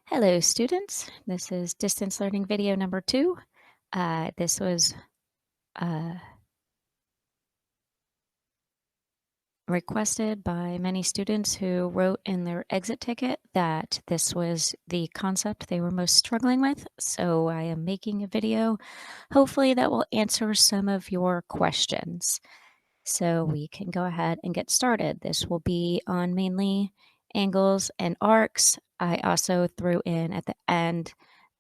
Hello, students. This is distance learning video number 2. This was uh, requested by many students who wrote in their exit ticket that this was the concept they were most struggling with. So I am making a video, hopefully that will answer some of your questions. So we can go ahead and get started. This will be on mainly angles and arcs. I also threw in at the end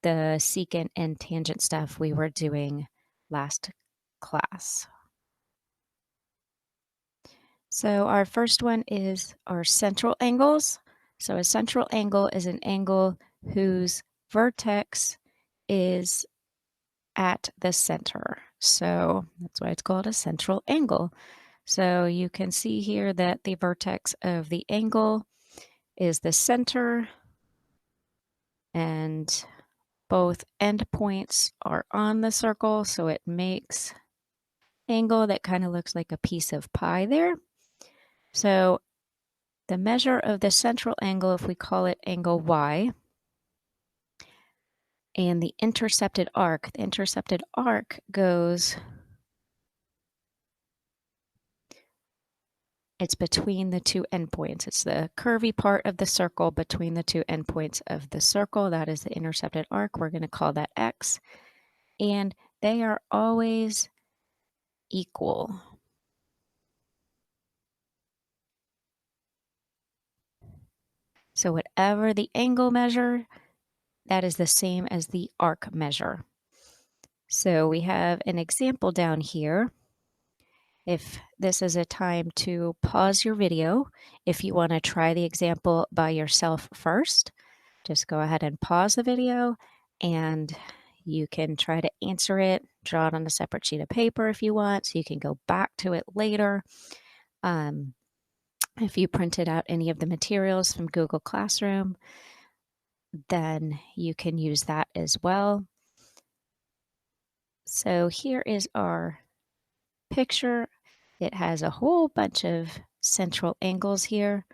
the secant and tangent stuff we were doing last class. So our first one is our central angles. So a central angle is an angle whose vertex is at the center. So that's why it's called a central angle. So you can see here that the vertex of the angle is the center, and both endpoints are on the circle, so it makes angle that kind of looks like a piece of pie there. So the measure of the central angle, if we call it angle Y, and the intercepted arc goes, it's between the two endpoints. It's the curvy part of the circle between the two endpoints of the circle. That is the intercepted arc. We're going to call that X. And they are always equal. So whatever the angle measure, that is the same as the arc measure. So we have an example down here. If this is a time to pause your video, if you want to try the example by yourself first, just go ahead and pause the video and you can try to answer it, draw it on a separate sheet of paper if you want, so you can go back to it later. If you printed out any of the materials from Google Classroom, then you can use that as well. So here is our picture. It has a whole bunch of central angles here.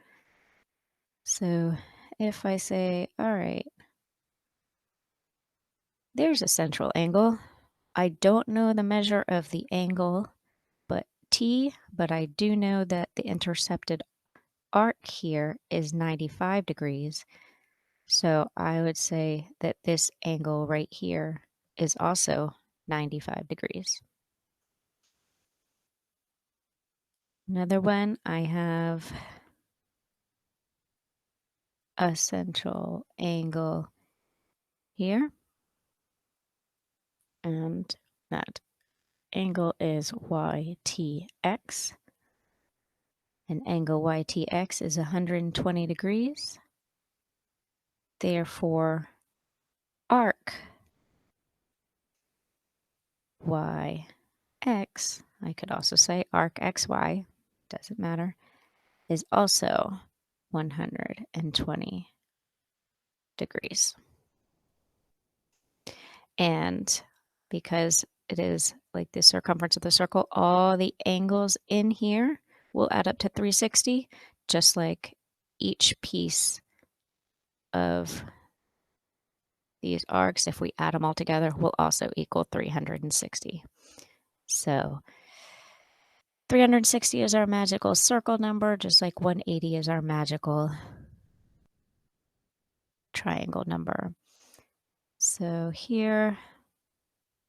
So if I say, all right, there's a central angle. I don't know the measure of the angle, but T, but I do know that the intercepted arc here is 95 degrees. So I would say that this angle right here is also 95 degrees. Another one, I have a central angle here, and that angle is YTX. And angle YTX is 120 degrees. Therefore, arc YX, I could also say arc XY, doesn't matter, is also 120 degrees. And because it is like the circumference of the circle, all the angles in here will add up to 360, just like each piece of these arcs, if we add them all together, will also equal 360. So 360 is our magical circle number, just like 180 is our magical triangle number. So here,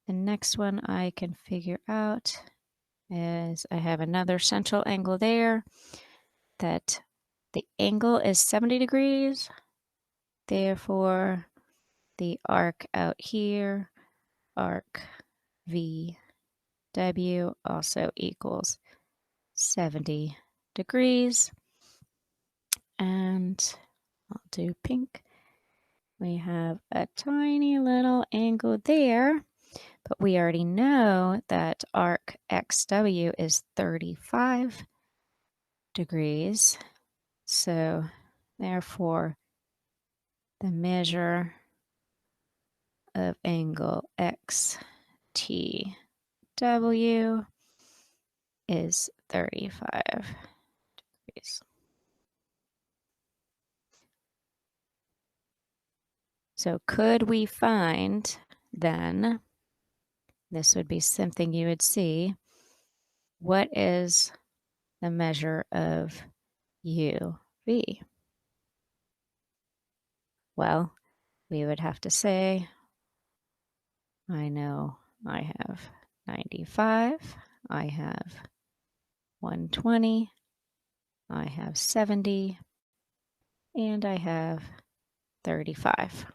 the next one I can figure out is I have another central angle there, that the angle is 70 degrees. Therefore, the arc out here, arc VW, also equals 70 degrees. And I'll do pink. We have a tiny little angle there, but we already know that arc XW is 35 degrees. So therefore, the measure of angle XTW is 35 degrees. So could we find then, this would be something you would see, what is the measure of UV? Well, we would have to say, I know I have 95, I have 120, I have 70, and I have 35.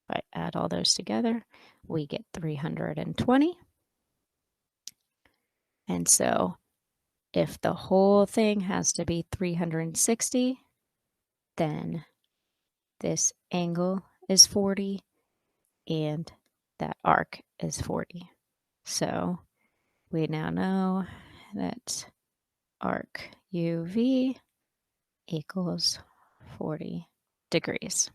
If I add all those together, we get 320. And so if the whole thing has to be 360, then this angle is 40 and that arc is 40. So we now know that arc UV equals 40 degrees.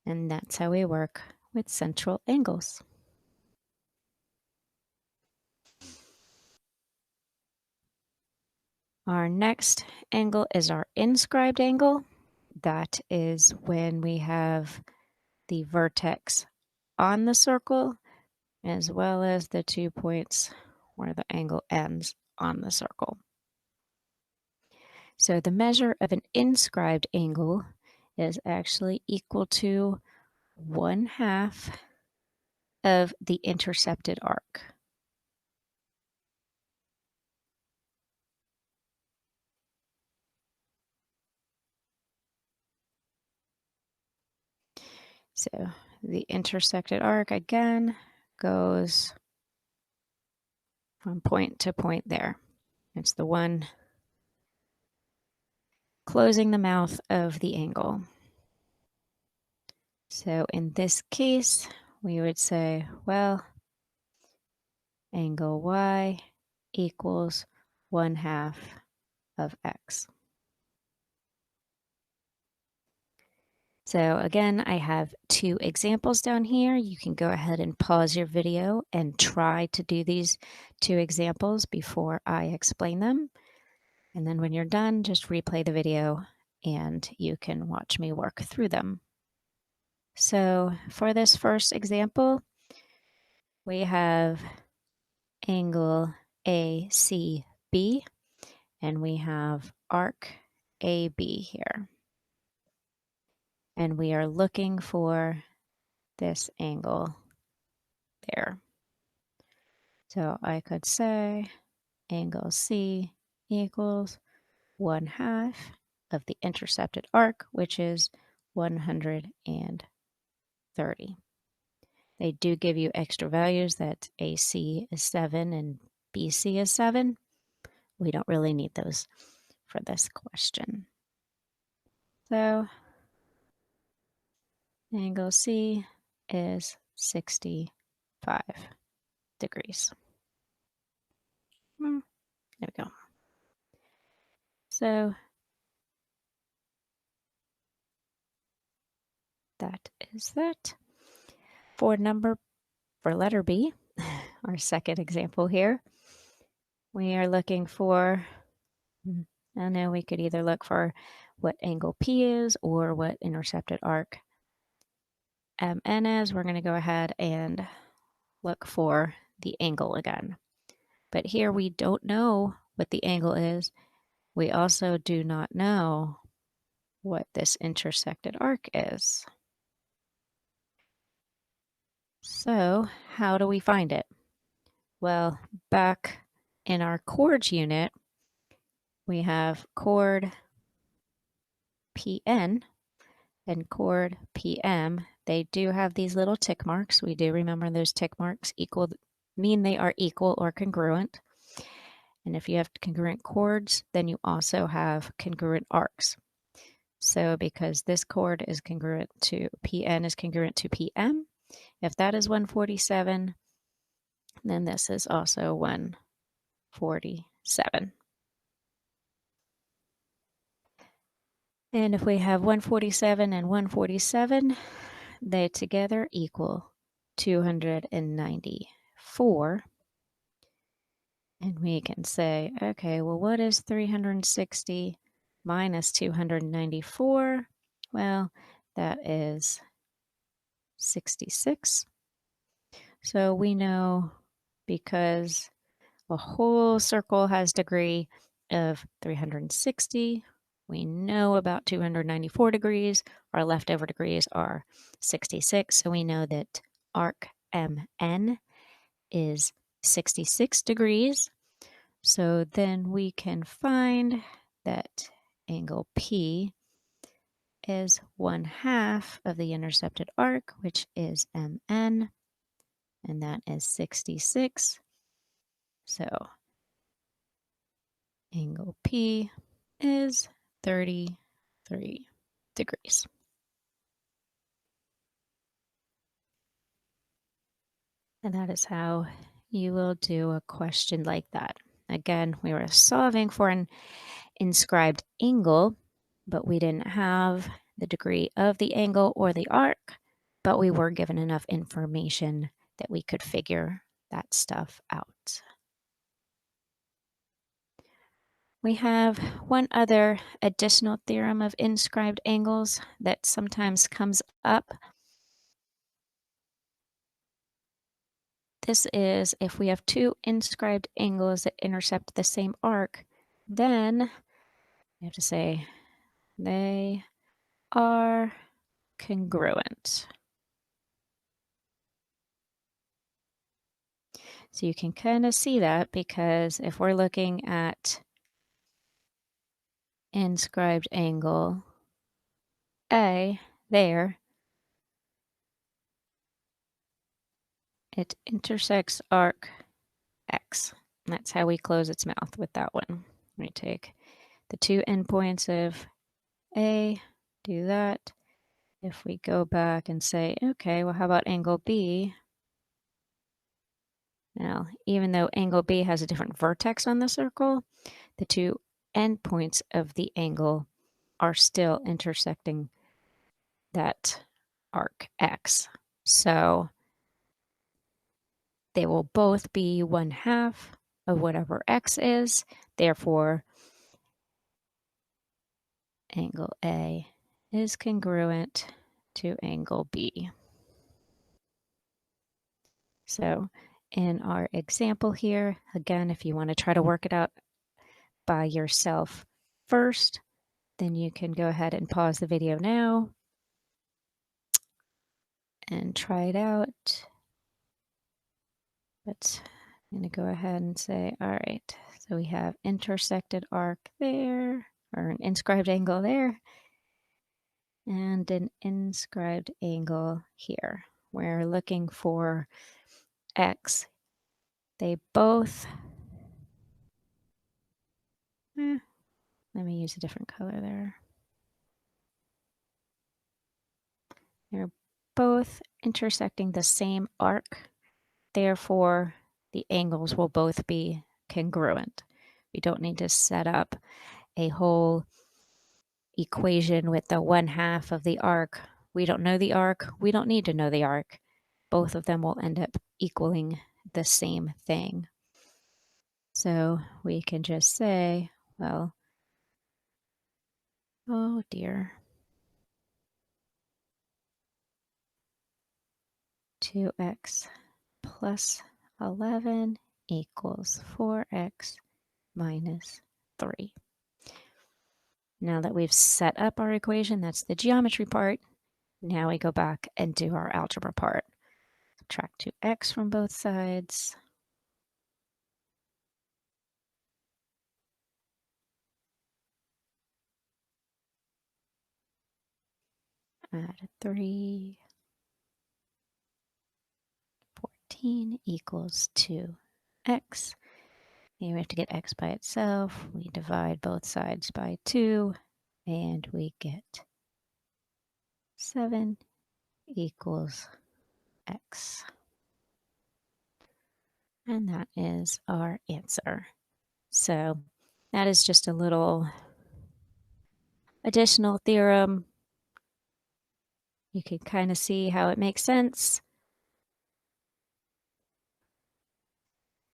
And that's how we work with central angles. Our next angle is our inscribed angle. That is when we have the vertex on the circle as well as the 2 points where the angle ends on the circle. So the measure of an inscribed angle is actually equal to 1/2 of the intercepted arc. So the intersected arc again goes from point to point there. It's the one closing the mouth of the angle. So in this case, we would say, well, angle Y equals 1/2 of X. So again, I have 2 examples down here. You can go ahead and pause your video and try to do these 2 examples before I explain them. And then when you're done, just replay the video and you can watch me work through them. So for this first example, we have angle ACB and we have arc AB here. And we are looking for this angle there. So I could say angle C equals 1/2 of the intercepted arc, which is 130. They do give you extra values that AC is 7 and BC is 7. We don't really need those for this question. So angle C is 65 degrees. There we go. So that is that. For letter B, our second example here, we are looking for, I know we could either look for what angle P is or what intercepted arc MN is. We're going to go ahead and look for the angle again. But here we don't know what the angle is. We also do not know what this intersected arc is. So how do we find it? Well, back in our chords unit, we have chord PN and chord PM. They do have these little tick marks. We do remember those tick marks mean they are equal or congruent. And if you have congruent chords, then you also have congruent arcs. So because this chord is congruent to PN is congruent to PM, if that is 147, then this is also 147. And if we have 147 and 147, they together equal 294. And we can say, okay, well, what is 360 minus 294? Well, that is 66. So we know because a whole circle has degree of 360. We know about 294 degrees. Our leftover degrees are 66. So we know that arc MN is 66 degrees. So then we can find that angle P is 1/2 of the intercepted arc, which is MN, and that is 66. So angle P is 33 degrees. And that is how you will do a question like that. Again, we were solving for an inscribed angle, but we didn't have the degree of the angle or the arc, but we were given enough information that we could figure that stuff out. We have one other additional theorem of inscribed angles that sometimes comes up. This is if we have two inscribed angles that intercept the same arc, then we have to say they are congruent. So you can kind of see that because if we're looking at inscribed angle A there, it intersects arc X. That's how we close its mouth with that one. We take the two endpoints of A, do that. If we go back and say, okay, well, how about angle B? Now, even though angle B has a different vertex on the circle, the two endpoints of the angle are still intersecting that arc X. So they will both be 1/2 of whatever X is. Therefore, angle A is congruent to angle B. So in our example here, again, if you want to try to work it out by yourself first, then you can go ahead and pause the video now and try it out. But I'm going to go ahead and say, all right, so we have intersected arc there, or an inscribed angle there, and an inscribed angle here. We're looking for X. They both, let me use a different color there. They're both intersecting the same arc. Therefore, the angles will both be congruent. We don't need to set up a whole equation with the 1/2 of the arc. We don't know the arc. We don't need to know the arc. Both of them will end up equaling the same thing. So we can just say, well, oh dear, 2x plus 11 equals 4x minus 3. Now that we've set up our equation, that's the geometry part. Now we go back and do our algebra part. Subtract 2x from both sides. Add 3. 14 equals 2x. Here we have to get x by itself. We divide both sides by 2, and we get 7 equals x. And that is our answer. So that is just a little additional theorem. You can kind of see how it makes sense.